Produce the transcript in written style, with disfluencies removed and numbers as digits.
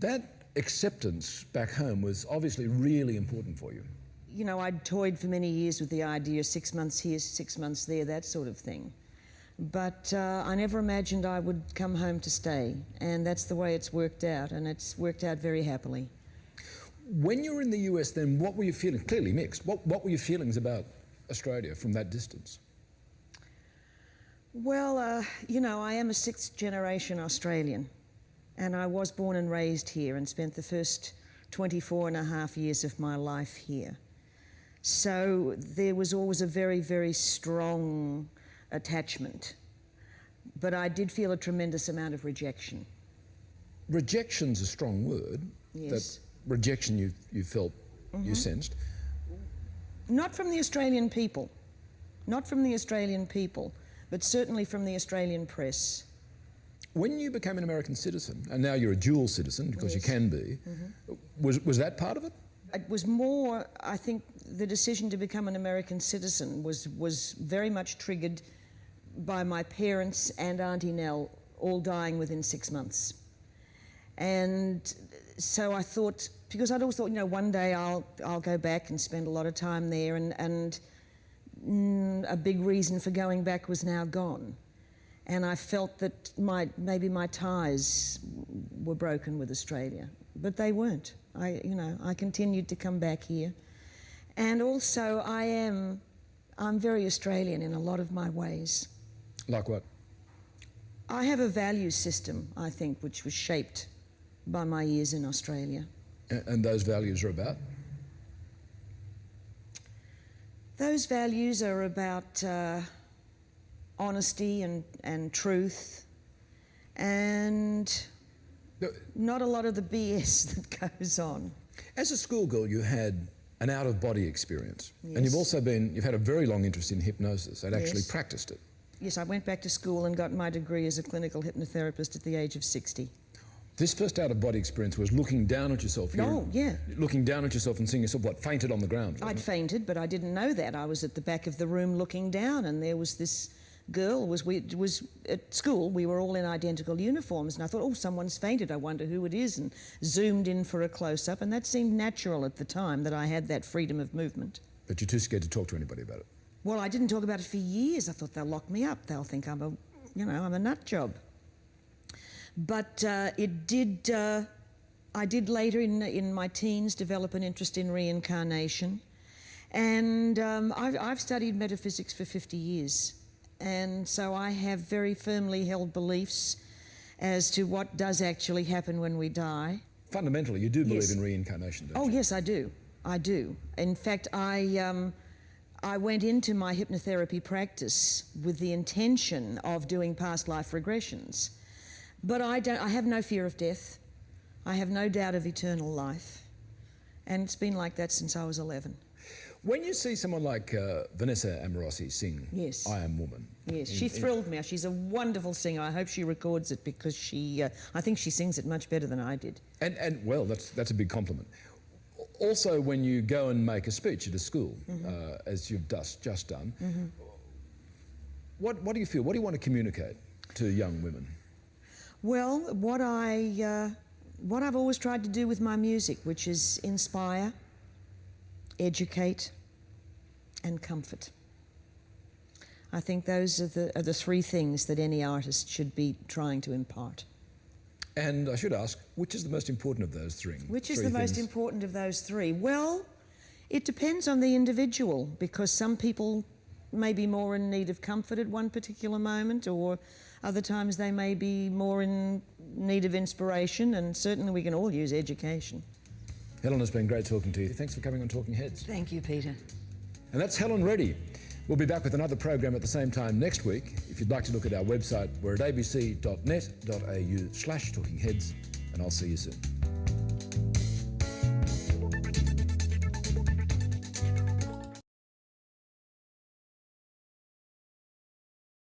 That acceptance back home was obviously really important for you. You know, I'd toyed for many years with the idea 6 months here, 6 months there, that sort of thing. But I never imagined I would come home to stay, and that's the way it's worked out, and it's worked out very happily. When you were in the US then, what were you feeling? Clearly mixed. What were your feelings about Australia from that distance? Well, you know, I am a sixth generation Australian, and I was born and raised here and spent the first 24 and a half years of my life here. So there was always a very, very strong attachment. But I did feel a tremendous amount of rejection. Rejection's a strong word. Yes. That rejection you felt, you sensed. Not from the Australian people. Not from the Australian people, but certainly from the Australian press. When you became an American citizen, and now you're a dual citizen because you can be, was that part of it? It was more, I think, the decision to become an American citizen was very much triggered by my parents and Auntie Nell all dying within 6 months. And so I thought, because I'd always thought, you know, one day I'll go back and spend a lot of time there, and a big reason for going back was now gone. And I felt that maybe my ties were broken with Australia, but they weren't. I continued to come back here. And also I'm very Australian in a lot of my ways. Like what? I have a value system, I think, which was shaped by my years in Australia. And those values are about? Those values are about honesty and truth, and not a lot of the BS that goes on. As a schoolgirl, you had an out-of-body experience. Yes. And you've had a very long interest in hypnosis and actually practiced it. Yes, I went back to school and got my degree as a clinical hypnotherapist at the age of 60. This first out-of-body experience was looking down at yourself. Oh, yeah. Looking down at yourself and seeing yourself, what, fainted on the ground? I'd fainted, but I didn't know that. I was at the back of the room looking down, and there was this girl, was at school, we were all in identical uniforms, and I thought, oh, someone's fainted, I wonder who it is, and zoomed in for a close-up, and that seemed natural at the time, that I had that freedom of movement. But you're too scared to talk to anybody about it? Well, I didn't talk about it for years. I thought they'll lock me up. They'll think I'm a nut job. But I did later in my teens develop an interest in reincarnation. And I've studied metaphysics for 50 years. And so I have very firmly held beliefs as to what does actually happen when we die. Fundamentally, you do believe in reincarnation, don't you? Oh, yes, I do. I do. In fact, I went into my hypnotherapy practice with the intention of doing past life regressions. But I have no fear of death. I have no doubt of eternal life. And it's been like that since I was 11. When you see someone like Vanessa Amorosi sing Yes. I Am Woman. Yes, she thrilled me. She's a wonderful singer. I hope she records it, because I think she sings it much better than I did. And well, that's a big compliment. Also, when you go and make a speech at a school, as you've just done, what do you feel? What do you want to communicate to young women? Well, what I've always tried to do with my music, which is inspire, educate, and comfort. I think those are the three things that any artist should be trying to impart. And I should ask, which is the most important of those three? Which is the most important of those three? Well, it depends on the individual, because some people may be more in need of comfort at one particular moment, or other times they may be more in need of inspiration, and certainly we can all use education. Helen, it's been great talking to you. Thanks for coming on Talking Heads. Thank you, Peter. And that's Helen Reddy. We'll be back with another program at the same time next week. If you'd like to look at our website, we're at abc.net.au/talkingheads, and I'll see you soon.